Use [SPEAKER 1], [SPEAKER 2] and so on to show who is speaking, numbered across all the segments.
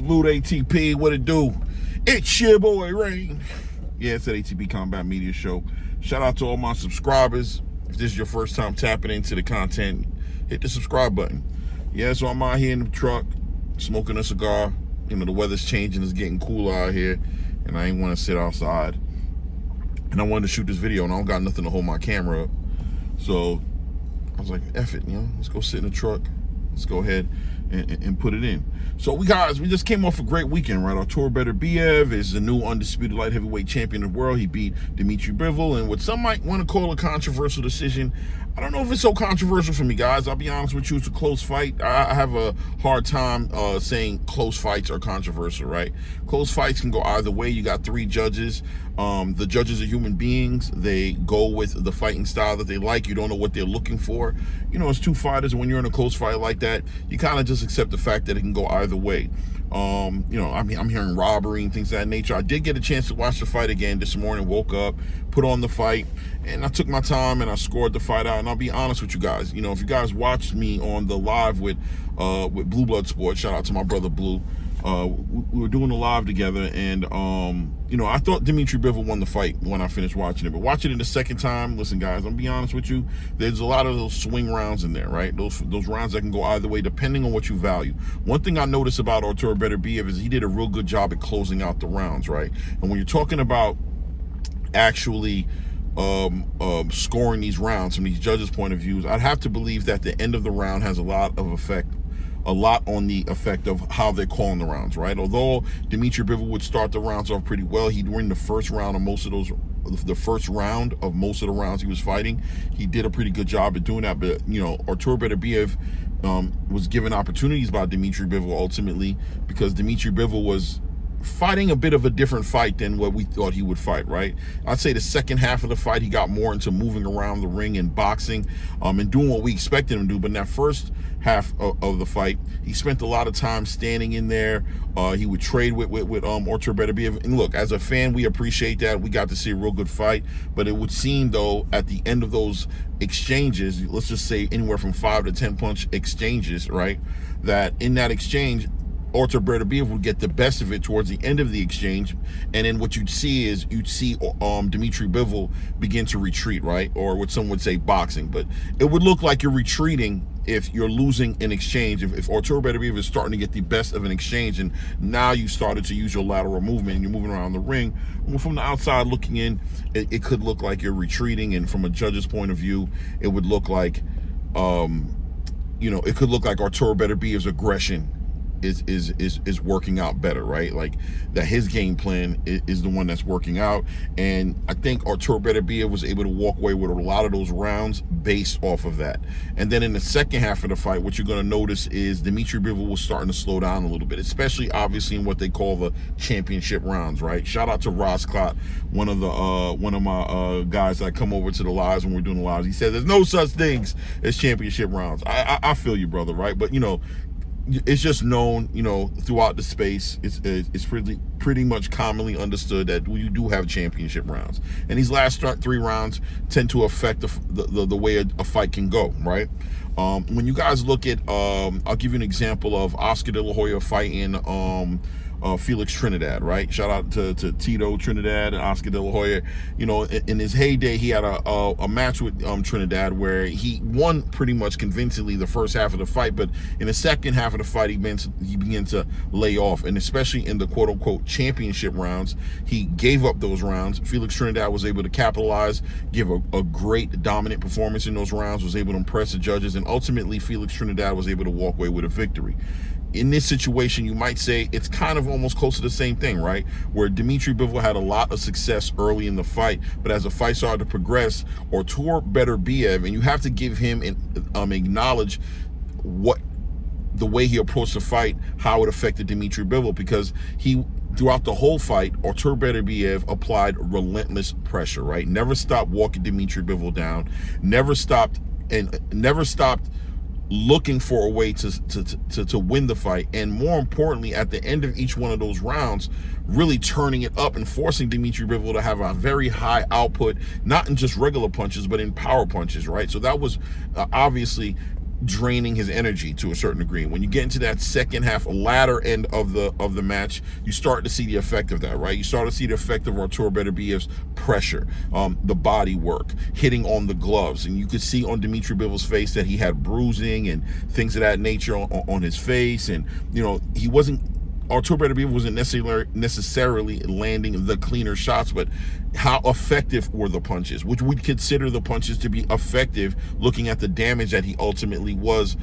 [SPEAKER 1] Undisputed ATP, what it do? It's your boy Rain. Yeah, it's that ATP Combat Media Show. Shout out to all my subscribers. If this is your first time tapping into the content, hit the subscribe button. Yeah, so I'm out here in the truck, smoking a cigar. You know, the weather's changing, it's getting cooler out here, and I ain't want to sit outside. And I wanted to shoot this video, and I don't got nothing to hold my camera up. So I was like, F it, let's go sit in the truck. Let's go ahead and put it in. So we just came off a great weekend, right? Artur Beterbiev is the new undisputed light heavyweight champion of the world. He beat Benavidez and what some might want to call a controversial decision. I don't know if it's so controversial for me, guys. I'll be honest with you, it's a close fight. I have a hard time saying close fights are controversial, right? Close fights can go either way. You got 3 judges. The judges are human beings. They go with the fighting style that they like. You don't know what they're looking for. It's 2 fighters, and when you're in a close fight like that, you kind of just accept the fact that it can go either way. I'm hearing robbery and things of that nature. I did get a chance to watch the fight again this morning, woke up, put on the fight, and I took my time and I scored the fight out. And I'll be honest with you guys, if you guys watched me on the live with Blue Blood Sports, shout out to my brother Blue, we were doing the live together, and I thought Benavidez won the fight when I finished watching it. But watching it the second time, listen, guys, I'll be honest with you, there's a lot of those swing rounds in there, right? Those rounds that can go either way depending on what you value. One thing I noticed about Artur Beterbiev is he did a real good job at closing out the rounds, right? And when you're talking about actually scoring these rounds from these judges' point of views, I'd have to believe that the end of the round has a lot on the effect of how they're calling the rounds, right? Although Benavidez would start the rounds off pretty well, he'd win the first round of most of the rounds he was fighting. He did a pretty good job at doing that, but Artur Beterbiev was given opportunities by Benavidez ultimately, because Benavidez was fighting a bit of a different fight than what we thought he would fight, right? I'd say the second half of the fight, he got more into moving around the ring and boxing and doing what we expected him to do. But in that first half of the fight, he spent a lot of time standing in there. He would trade with Artur Beterbiev. And look, as a fan, we appreciate that. We got to see a real good fight. But it would seem, though, at the end of those exchanges, let's just say anywhere from 5 to 10 punch exchanges, right, that in that exchange, Artur Beterbiev would get the best of it towards the end of the exchange, and then what you'd see Benavidez begin to retreat, right? Or what some would say boxing, but it would look like you're retreating if you're losing an exchange. If Artur Beterbiev is starting to get the best of an exchange, and now you started to use your lateral movement and you're moving around the ring, well, from the outside looking in, it could look like you're retreating, and from a judge's point of view, it would look like, it could look like Artur Beterbiev's aggression is working out better, right? Like that his game plan is the one that's working out. And I think Artur Beterbiev was able to walk away with a lot of those rounds based off of that. And then in the second half of the fight, what you're going to notice is Benavidez was starting to slow down a little bit, especially obviously in what they call the championship rounds, right? Shout out to Ross Clot, one of my guys that come over to the lives when we're doing the lives. He said there's no such things as championship rounds. I feel you, brother, right? But it's just known, throughout the space. It's pretty much commonly understood that you do have championship rounds, and these last 3 rounds tend to affect the way a fight can go, right? When you guys look at, I'll give you an example of Oscar De La Hoya fighting Felix Trinidad, right? Shout out to Tito Trinidad and Oscar De La Hoya. In his heyday, he had a match with Trinidad where he won pretty much convincingly the first half of the fight, but in the second half of the fight, he began to lay off, and especially in the quote-unquote championship rounds, he gave up those rounds. Felix Trinidad was able to capitalize, give a great dominant performance in those rounds, was able to impress the judges, and ultimately Felix Trinidad was able to walk away with a victory. In this situation, you might say it's kind of almost close to the same thing, right? Where Benavidez had a lot of success early in the fight, but as the fight started to progress, Artur Beterbiev, and you have to give him and acknowledge the way he approached the fight, how it affected Benavidez, because throughout the whole fight, Artur Beterbiev applied relentless pressure, right? Never stopped walking Benavidez down, never stopped looking for a way to win the fight, and more importantly, at the end of each one of those rounds, really turning it up and forcing Benavidez to have a very high output, not in just regular punches, but in power punches, right? So that was obviously draining his energy to a certain degree. When you get into that second half, latter end of the match, you start to see the effect of that, right? You start to see the effect of Artur Beterbiev's pressure, the body work, hitting on the gloves, and you could see on Dmitry Bivol's face that he had bruising and things of that nature on his face, and he wasn't. Artur Beterbiev wasn't necessarily landing the cleaner shots, but how effective were the punches? Which we'd consider the punches to be effective, looking at the damage that he ultimately was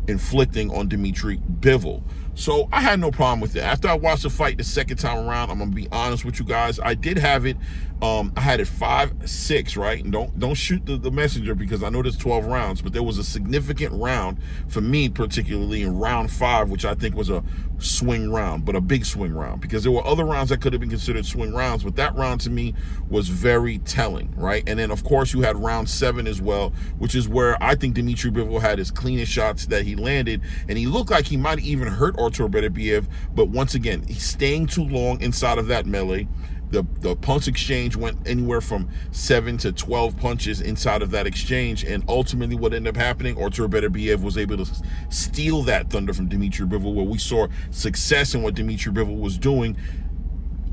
[SPEAKER 1] inflicting on Dmitry Bivol. So I had no problem with it. After I watched the fight the second time around, I'm gonna be honest with you guys, I did have it. I had it 5-6, right? And don't shoot the messenger, because I know there's 12 rounds, but there was a significant round for me, particularly in round 5, which I think was a swing round, but a big swing round, because there were other rounds that could have been considered swing rounds, but that round to me was very telling, right? And then of course you had round 7 as well, which is where I think Dmitry Bivol had his cleanest shots that he landed, and he looked like he might even hurt Artur Beterbiev, but once again, he's staying too long inside of that melee. The punch exchange went anywhere from 7 to 12 punches inside of that exchange, and ultimately what ended up happening, Artur Beterbiev was able to steal that thunder from Dmitry Bivol, where we saw success in what Dmitry Bivol was doing.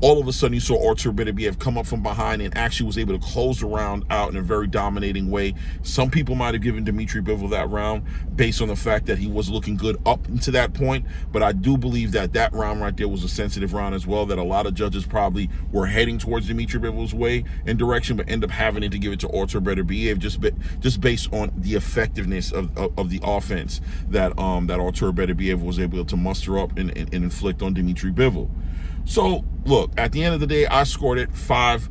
[SPEAKER 1] All of a sudden, you saw Artur Beterbiev come up from behind and actually was able to close the round out in a very dominating way. Some people might have given Dmitry Bivol that round based on the fact that he was looking good up to that point, but I do believe that that round right there was a sensitive round as well, that a lot of judges probably were heading towards Dmitry Bivol's way and direction, but end up having to give it to Artur Beterbiev just based on the effectiveness of the offense that Artur Beterbiev was able to muster up and inflict on Dmitry Bivol. So look, at the end of the day, I scored it 6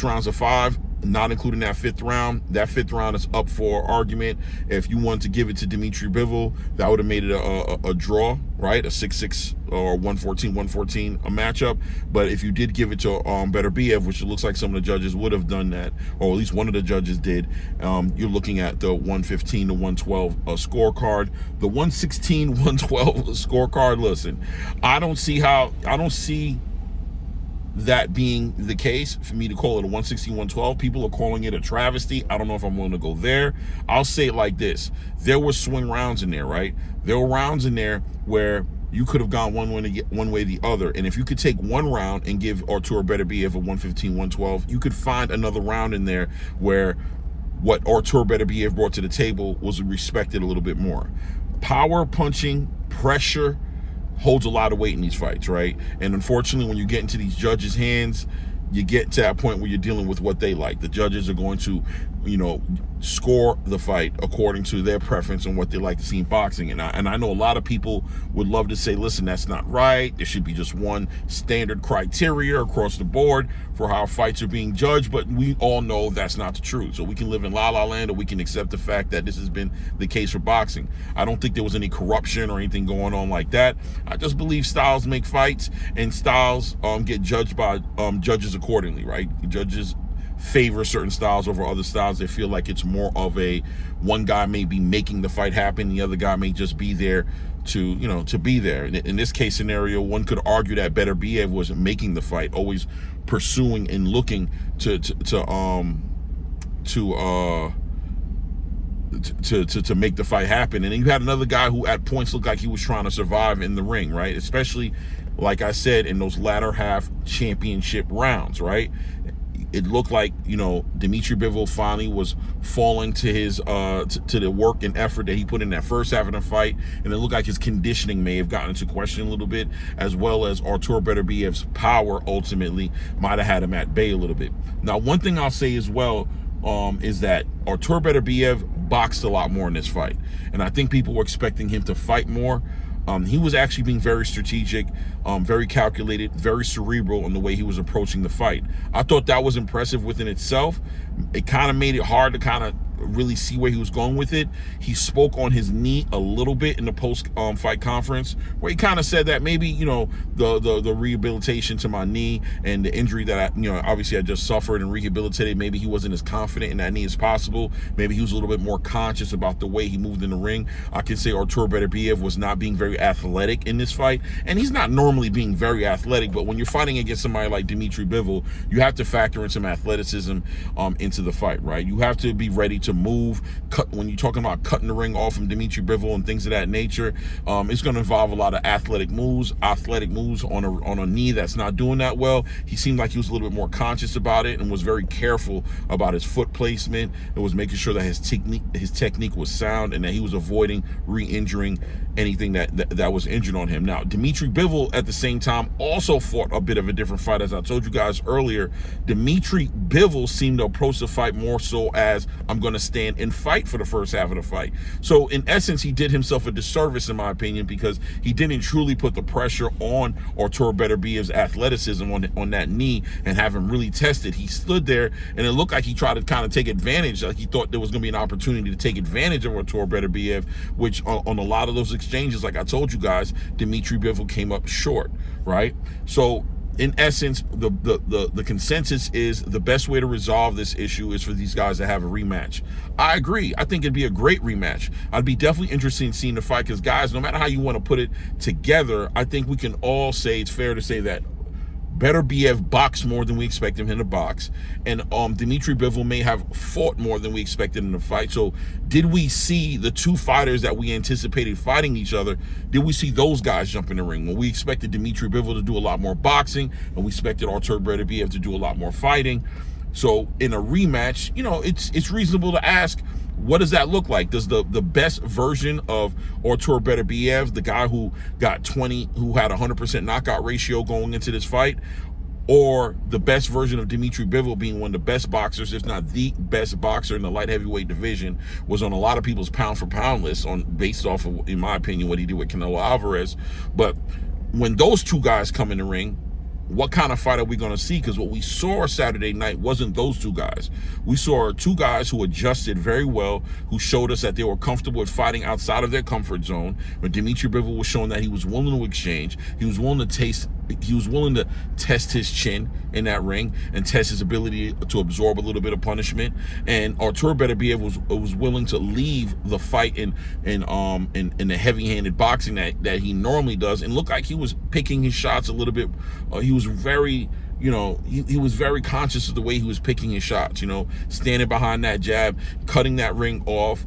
[SPEAKER 1] rounds of 5, not including that 5th round. That 5th round is up for argument. If you wanted to give it to Dmitry Bivol, that would have made it a draw, right? A 6-6 or 114-114 a matchup. But if you did give it to Beterbiev, which it looks like some of the judges would have done that, or at least one of the judges did, you're looking at the 115 to 112 scorecard. The 116-112 scorecard, listen, I don't see that being the case for me to call it a 116-112. People are calling it a travesty. I don't know if I'm willing to go there. I'll say it like this. There were swing rounds in there, right? There were rounds in there where you could have gone one way or the other. And if you could take one round and give Artur Beterbiev a 115-112, you could find another round in there where what Artur Beterbiev brought to the table was respected a little bit more. Power punching, pressure, holds a lot of weight in these fights, right? And unfortunately, when you get into these judges' hands, you get to that point where you're dealing with what they like. The judges are going to, score the fight according to their preference and what they like to see in boxing. And I know a lot of people would love to say, listen, that's not right. There should be just one standard criteria across the board for how fights are being judged, but we all know that's not the truth. So we can live in la la land, or we can accept the fact that this has been the case for boxing. I don't think there was any corruption or anything going on like that. I just believe styles make fights, and styles get judged by judges accordingly, right? Judges favor certain styles over other styles. They feel like it's more of one guy may be making the fight happen, the other guy may just be there to be there. In this case scenario, one could argue that Beterbiev was making the fight, always pursuing and looking to make the fight happen. And then you had another guy who at points looked like he was trying to survive in the ring, right? Especially, like I said, in those latter half championship rounds, right? It looked like, Dmitry Bivol finally was falling to his to the work and effort that he put in that first half of the fight, and it looked like his conditioning may have gotten into question a little bit, as well as Artur Beterbiev's power ultimately might have had him at bay a little bit. Now, one thing I'll say as well is that Artur Beterbiev boxed a lot more in this fight, and I think people were expecting him to fight more. He was actually being very strategic, very calculated, very cerebral in the way he was approaching the fight. I thought that was impressive within itself. It kind of made it hard to kind of really see where he was going with it. He spoke on his knee a little bit in the post-fight conference, where he kind of said that maybe, the rehabilitation to my knee and the injury that obviously I just suffered and rehabilitated, maybe he wasn't as confident in that knee as possible. Maybe he was a little bit more conscious about the way he moved in the ring. I can say Artur Beterbiev was not being very athletic in this fight, and he's not normally being very athletic, but when you're fighting against somebody like Dmitry Bivol, you have to factor in some athleticism into the fight, right? You have to be ready to to move. When you're talking about cutting the ring off from Dmitry Bivol and things of that nature, it's going to involve a lot of athletic moves on a knee that's not doing that well. He seemed like he was a little bit more conscious about it and was very careful about his foot placement. It was making sure that his technique was sound and that he was avoiding re-injuring anything that was injured on him. Now, Dmitry Bivol at the same time also fought a bit of a different fight. As I told you guys earlier, Dmitry Bivol seemed to approach the fight more so as, I'm going to stand and fight for the first half of the fight. So in essence, he did himself a disservice, in my opinion, because he didn't truly put the pressure on Artur Beterbiev's athleticism on that knee and have him really tested. He stood there and it looked like he tried to kind of take advantage, like he thought there was going to be an opportunity to take advantage of Artur Beterbiev, which on a lot of those exchanges, like I told you guys, Dmitry Bivol came up short, right? So in essence, the consensus is the best way to resolve this issue is for these guys to have a rematch. I agree. I think it'd be a great rematch. I'd be definitely interested in seeing the fight because, guys, no matter how you want to put it together, I think we can all say it's fair to say that Beterbiev boxed more than we expected him to box, and Dmitry Bivol may have fought more than we expected in the fight. So did we see the two fighters that we anticipated fighting each other? Did we see those guys jump in the ring? When we expected Dmitry Bivol to do a lot more boxing, and we expected Artur Beterbiev to do a lot more fighting. So in a rematch, it's reasonable to ask, what does that look like? Does the best version of Artur Beterbiev, the guy who had a 100% knockout ratio going into this fight, or the best version of Dmitry Bivol being one of the best boxers, if not the best boxer in the light heavyweight division, was on a lot of people's pound for pound list based off of, in my opinion, what he did with Canelo Alvarez. But when those two guys come in the ring, what kind of fight are we going to see? Because what we saw Saturday night wasn't those two guys. We saw two guys who adjusted very well, who showed us that they were comfortable with fighting outside of their comfort zone. But Dmitry Bivol was showing that he was willing to exchange. He was willing to test his chin in that ring and test his ability to absorb a little bit of punishment. And Artur Beterbiev was willing to leave the fight in the heavy-handed boxing that he normally does, and looked like he was picking his shots a little bit. He was very, he was very conscious of the way he was picking his shots, standing behind that jab, cutting that ring off,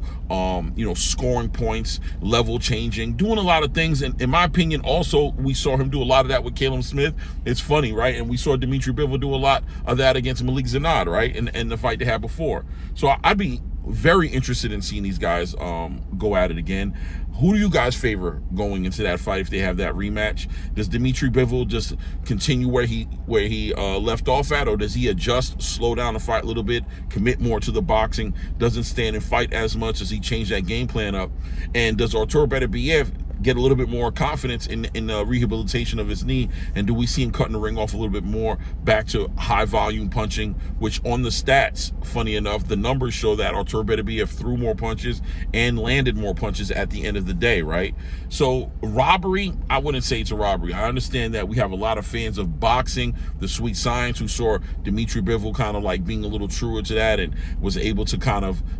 [SPEAKER 1] scoring points, level changing, doing a lot of things. And in my opinion, also, we saw him do a lot of that with Caleb Smith. It's funny, right? And we saw Dmitry Bivol do a lot of that against Malik Zanad, right? And the fight they had before. So I'd be very interested in seeing these guys go at it again. Who do you guys favor going into that fight if they have that rematch? Does Dmitry Bivol just continue where he left off at, or does he adjust, slow down the fight a little bit, commit more to the boxing, doesn't stand and fight as much as he changed that game plan up? And does Artur Beterbiev get a little bit more confidence in the rehabilitation of his knee, and do we see him cutting the ring off a little bit more back to high volume punching, which on the stats, funny enough, the numbers show that Artur Beterbiev threw more punches and landed more punches at the end of the day, right? So robbery, I wouldn't say it's a robbery. I understand that we have a lot of fans of boxing, the sweet science, who saw Dmitry Bivol kind of like being a little truer to that and was able to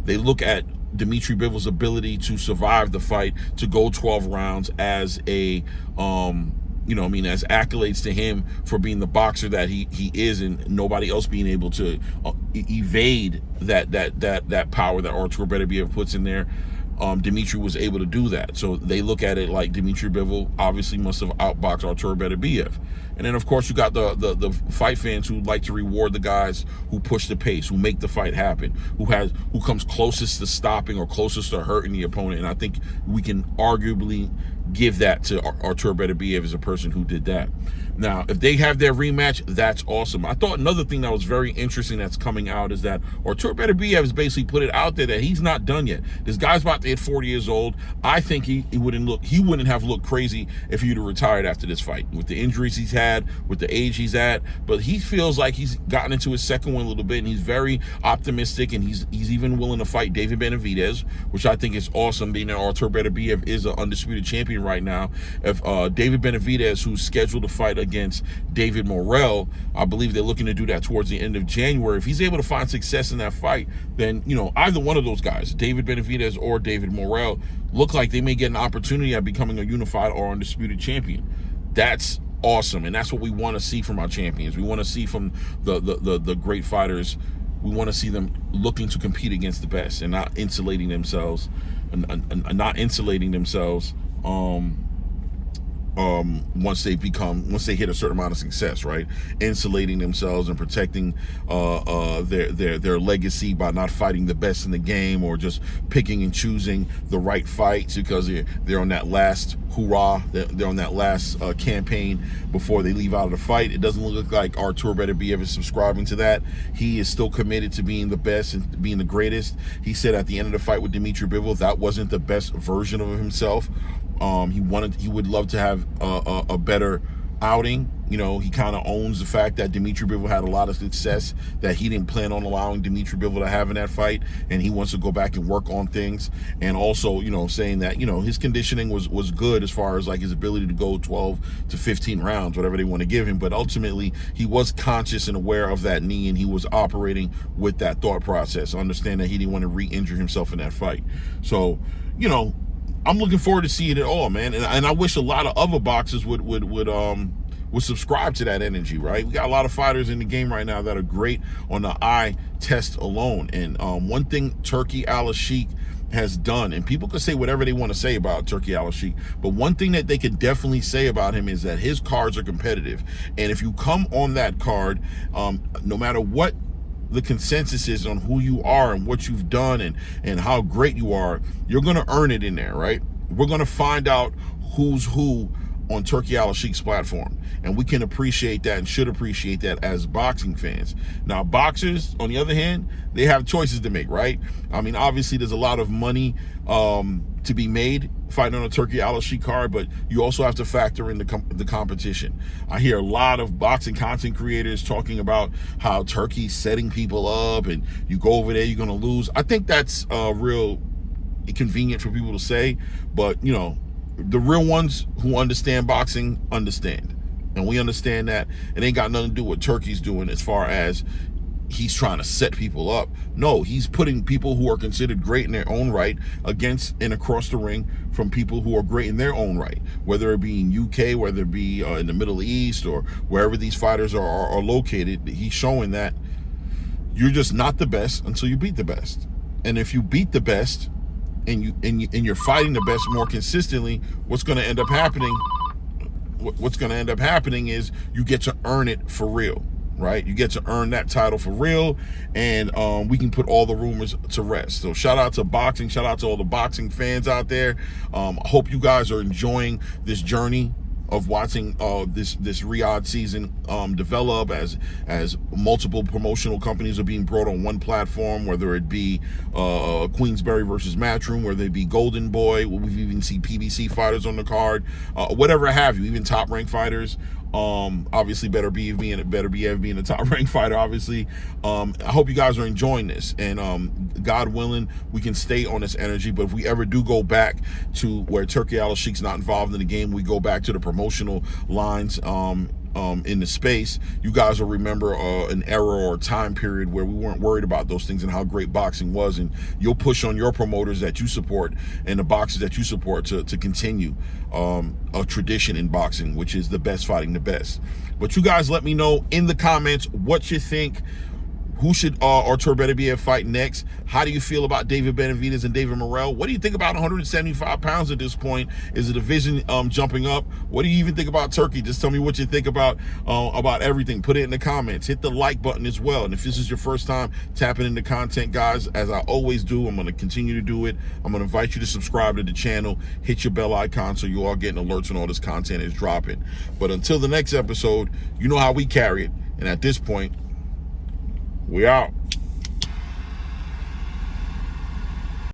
[SPEAKER 1] they look at Dmitry Bivol's ability to survive the fight, to go 12 rounds as as accolades to him for being the boxer that he is, and nobody else being able to evade that power that Artur Beterbiev puts in there. Dmitry was able to do that. So they look at it like Dmitry Bivol obviously must have outboxed Artur Beterbiev. And then, of course, you got the fight fans who like to reward the guys who push the pace, who make the fight happen, who comes closest to stopping or closest to hurting the opponent. And I think we can arguably give that to Artur Beterbiev as a person who did that. Now, if they have their rematch, that's awesome. I thought another thing that was very interesting that's coming out is that Artur Beterbiev has basically put it out there that he's not done yet. This guy's about to hit 40 years old. I think he wouldn't have looked crazy if he'd have retired after this fight, with the injuries he's had, with the age he's at. But he feels like he's gotten into his second one a little bit, and he's very optimistic, and he's even willing to fight David Benavidez, which I think is awesome, being that Artur Beterbiev is an undisputed champion right now. If David Benavidez, who's scheduled to fight against David Morrell, I believe they're looking to do that towards the end of January. If he's able to find success in that fight, then either one of those guys, David Benavidez or David Morrell, look like they may get an opportunity at becoming a unified or undisputed champion. That's awesome, and that's what we want to see from our champions. We want to see from the great fighters we want to see them looking to compete against the best and not insulating themselves, once they hit a certain amount of success, right? Insulating themselves and protecting their legacy by not fighting the best in the game, or just picking and choosing the right fights because they're on that last hoorah, they're on that last campaign before they leave out of the fight. It doesn't look like Artur Beterbiev is subscribing to that. He is still committed to being the best and being the greatest. He said at the end of the fight with Dimitri Bivol, that wasn't the best version of himself. He would love to have a better outing. You know, he kind of owns the fact that Dimitri Bivol had a lot of success that he didn't plan on allowing Dimitri Bivol to have in that fight, and he wants to go back and work on things. And also, you know, saying that, you know, his conditioning was good as far as like his ability to go 12 to 15 rounds, whatever they want to give him. But ultimately, he was conscious and aware of that knee, and he was operating with that thought process. Understand that he didn't want to re-injure himself in that fight. So, you know, I'm looking forward to seeing it all, man. And I wish a lot of other boxers would subscribe to that energy, right? We got a lot of fighters in the game right now that are great on the eye test alone. And one thing Turki Al-Sheikh has done, and people can say whatever they want to say about Turki Al-Sheikh, but one thing that they can definitely say about him is that his cards are competitive. And if you come on that card, no matter what the consensus is on who you are and what you've done and how great you are, you're going to earn it in there, right? We're going to find out who's who on Turki Al-Sheikh's platform, and we can appreciate that and should appreciate that as boxing fans. Now, boxers, on the other hand, they have choices to make, right? I mean, obviously there's a lot of money to be made fighting on a Turki Al-Sheikh card, but you also have to factor in the competition. I hear a lot of boxing content creators talking about how Turki's setting people up and you go over there, you're going to lose. I think that's real inconvenient for people to say, but, you know, the real ones who understand boxing understand, and we understand that it ain't got nothing to do with what Turki's doing as far as he's trying to set people up. No, he's putting people who are considered great in their own right against and across the ring from people who are great in their own right, whether it be in UK, whether it be in the Middle East, or wherever these fighters are located. He's showing that you're just not the best until you beat the best. And if you beat the best and you're fighting the best more consistently, what's going to end up happening? What's going to end up happening is you get to earn it for real, right? You get to earn that title for real, and we can put all the rumors to rest. So shout out to boxing, shout out to all the boxing fans out there. I hope you guys are enjoying this journey of watching this Riyadh season develop as multiple promotional companies are being brought on one platform, whether it be Queensberry versus Matchroom, whether it be Golden Boy, we've even seen PBC fighters on the card, whatever have you, even top ranked fighters. Obviously Beterbiev being a top ranked fighter, obviously. I hope you guys are enjoying this, and God willing, we can stay on this energy. But if we ever do go back to where Turki Al-Sheikh's not involved in the game, we go back to the promotional lines in the space, you guys will remember an era or a time period where we weren't worried about those things and how great boxing was, and you'll push on your promoters that you support and the boxers that you support to continue a tradition in boxing, which is the best fighting the best. But you guys let me know in the comments what you think. Who should Artur Beterbiev fight next? How do you feel about David Benavidez and David Morrell? What do you think about 175 pounds at this point? Is the division jumping up? What do you even think about Turki? Just tell me what you think about everything. Put it in the comments. Hit the like button as well. And if this is your first time tapping into content, guys, as I always do, I'm going to continue to do it. I'm going to invite you to subscribe to the channel. Hit your bell icon so you are getting alerts when all this content is dropping. But until the next episode, you know how we carry it. And at this point, we out.